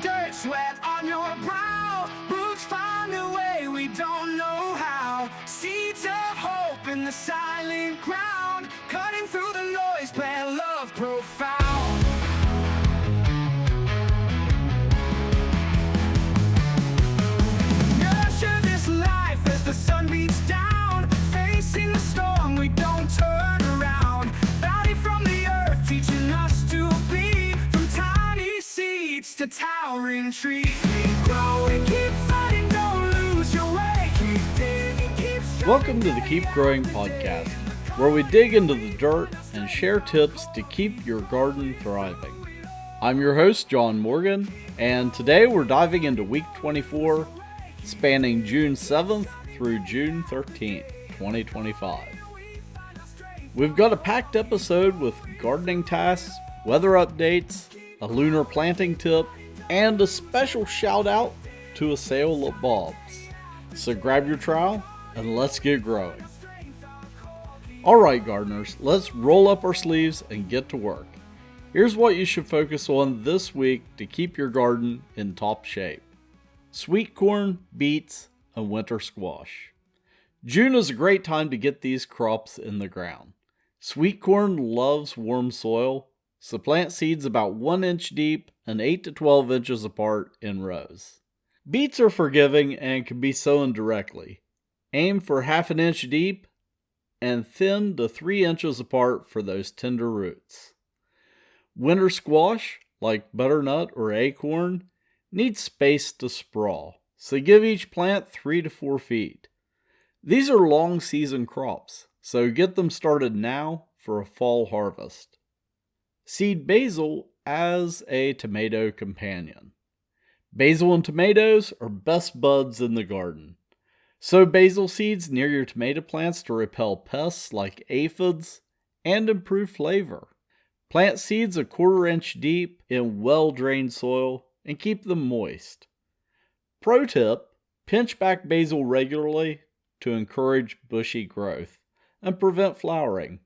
dirt, sweat on your brow. Roots find a way, we don't know how. Seeds of hope in the silent ground. Cutting through the noise, plant love profound. Nurture this life as the sun beats down. Facing the storm, we don't turn around. Bounty from the earth, teaching us to be. From tiny seeds to towering trees. Keep growing, keep fighting, don't lose your way. Keep digging, keep striving. Welcome to the Keep Growing podcast, where we dig into the dirt and share tips to keep your garden thriving. I'm your host, John Morgan, and today we're diving into week 24, spanning June 7th through June 13th, 2025. We've got a packed episode with gardening tasks, weather updates, a lunar planting tip, and a special shout out to a sale at Bob's. So grab your trowel and let's get growing. Alright gardeners, let's roll up our sleeves and get to work. Here's what you should focus on this week to keep your garden in top shape. Sweet corn, beets, and winter squash. June is a great time to get these crops in the ground. Sweet corn loves warm soil, so plant seeds about 1 inch deep and 8 to 12 inches apart in rows. Beets are forgiving and can be sown directly. Aim for 1/2 inch deep and thin to 3 inches apart for those tender roots. Winter squash, like butternut or acorn, needs space to sprawl, so give each plant 3 to 4 feet. These are long season crops, so get them started now for a fall harvest. Seed basil as a tomato companion. Basil and tomatoes are best buds in the garden. Sow basil seeds near your tomato plants to repel pests like aphids and improve flavor. Plant seeds 1/4 inch deep in well-drained soil and keep them moist. Pro tip, pinch back basil regularly to encourage bushy growth and prevent flowering.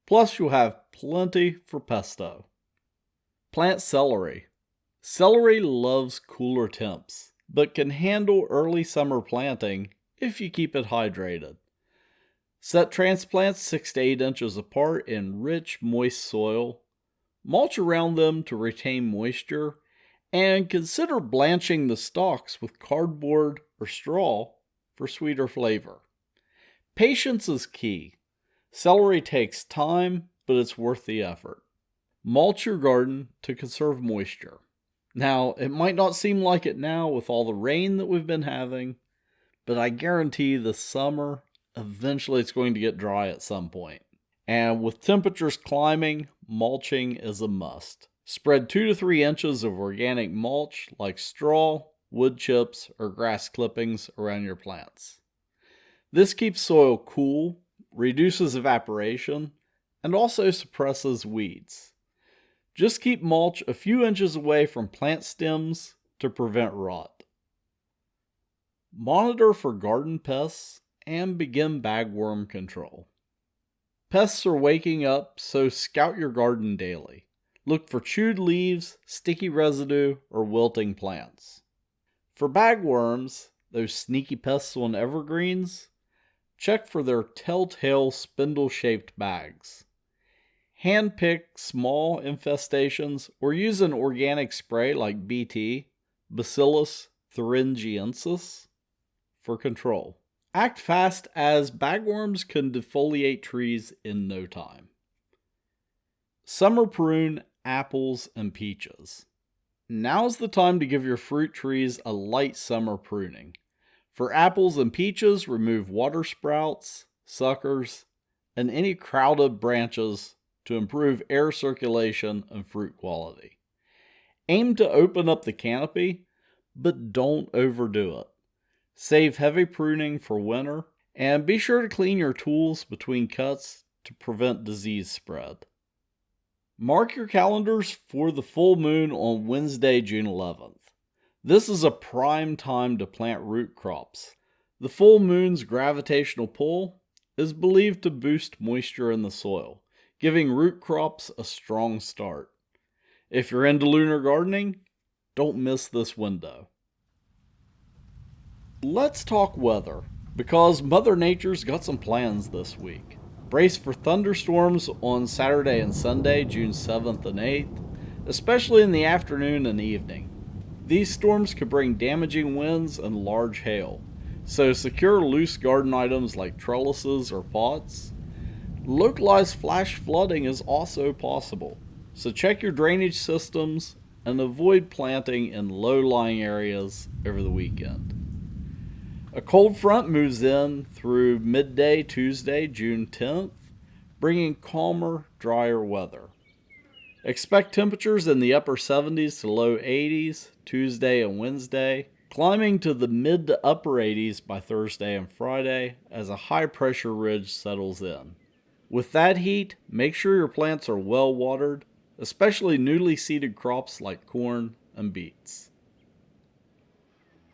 Plus you'll have plenty for pesto. Plant celery. Celery loves cooler temps, but can handle early summer planting if you keep it hydrated. Set transplants 6 to 8 inches apart in rich, moist soil. Mulch around them to retain moisture, and consider blanching the stalks with cardboard or straw for sweeter flavor. Patience is key. Celery takes time, but it's worth the effort. Mulch your garden to conserve moisture. Now, it might not seem like it now with all the rain that we've been having, but I guarantee this summer, eventually it's going to get dry at some point. And with temperatures climbing, mulching is a must. Spread 2 to 3 inches of organic mulch like straw, wood chips, or grass clippings around your plants. This keeps soil cool, reduces evaporation, and also suppresses weeds. Just keep mulch a few inches away from plant stems to prevent rot. Monitor for garden pests and begin bagworm control. Pests are waking up, so scout your garden daily. Look for chewed leaves, sticky residue, or wilting plants. For bagworms, those sneaky pests on evergreens, check for their telltale spindle-shaped bags. Hand-pick small infestations or use an organic spray like BT, Bacillus thuringiensis, for control. Act fast as bagworms can defoliate trees in no time. Summer prune apples and peaches. Now's the time to give your fruit trees a light summer pruning. For apples and peaches, remove water sprouts, suckers, and any crowded branches to improve air circulation and fruit quality. Aim to open up the canopy, but don't overdo it. Save heavy pruning for winter, and be sure to clean your tools between cuts to prevent disease spread. Mark your calendars for the full moon on Wednesday, June 11th. This is a prime time to plant root crops. The full moon's gravitational pull is believed to boost moisture in the soil, giving root crops a strong start. If you're into lunar gardening, Don't miss this window. Let's talk weather, because Mother Nature's got some plans this week. Brace for thunderstorms on Saturday and Sunday, June 7th and 8th, especially in the afternoon and evening. These storms could bring damaging winds and large hail, so secure loose garden items like trellises or pots. Localized flash flooding is also possible, so check your drainage systems and avoid planting in low-lying areas over the weekend. A cold front moves in through midday Tuesday, June 10th, bringing calmer, drier weather. Expect temperatures in the upper 70s to low 80s Tuesday and Wednesday, climbing to the mid to upper 80s by Thursday and Friday as a high pressure ridge settles in. With that heat, make sure your plants are well watered, especially newly seeded crops like corn and beets.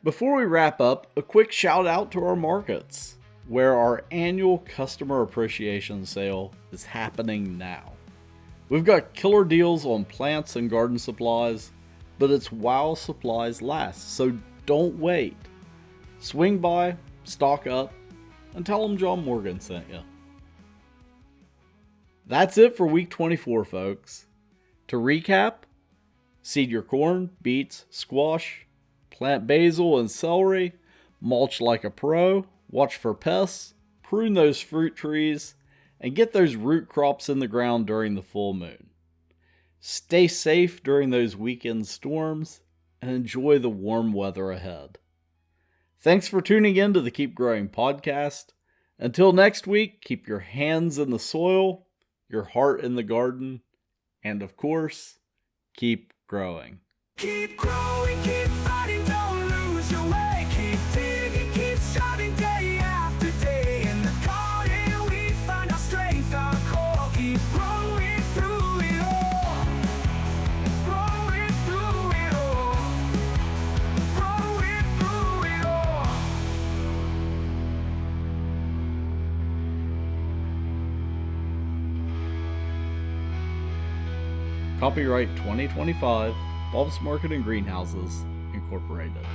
Before we wrap up, a quick shout out to our markets, where our annual customer appreciation sale is happening now. We've got killer deals on plants and garden supplies, but it's while supplies last, so don't wait. Swing by, stock up, and tell them John Morgan sent you. That's it for week 24, folks. To recap, seed your corn, beets, squash, plant basil and celery, mulch like a pro, watch for pests, prune those fruit trees, and get those root crops in the ground during the full moon. Stay safe during those weekend storms, and enjoy the warm weather ahead. Thanks for tuning in to the Keep Growing podcast. Until next week, keep your hands in the soil, your heart in the garden, and of course, keep growing. Keep growing, keep fighting, don't lose your way. Keep digging, keep striving day after day. In the garden we find our strength, our core. Keep growing through it all. Growing through it all. Growing through it all. Copyright 2025, Bulbs Market and Greenhouses, Incorporated.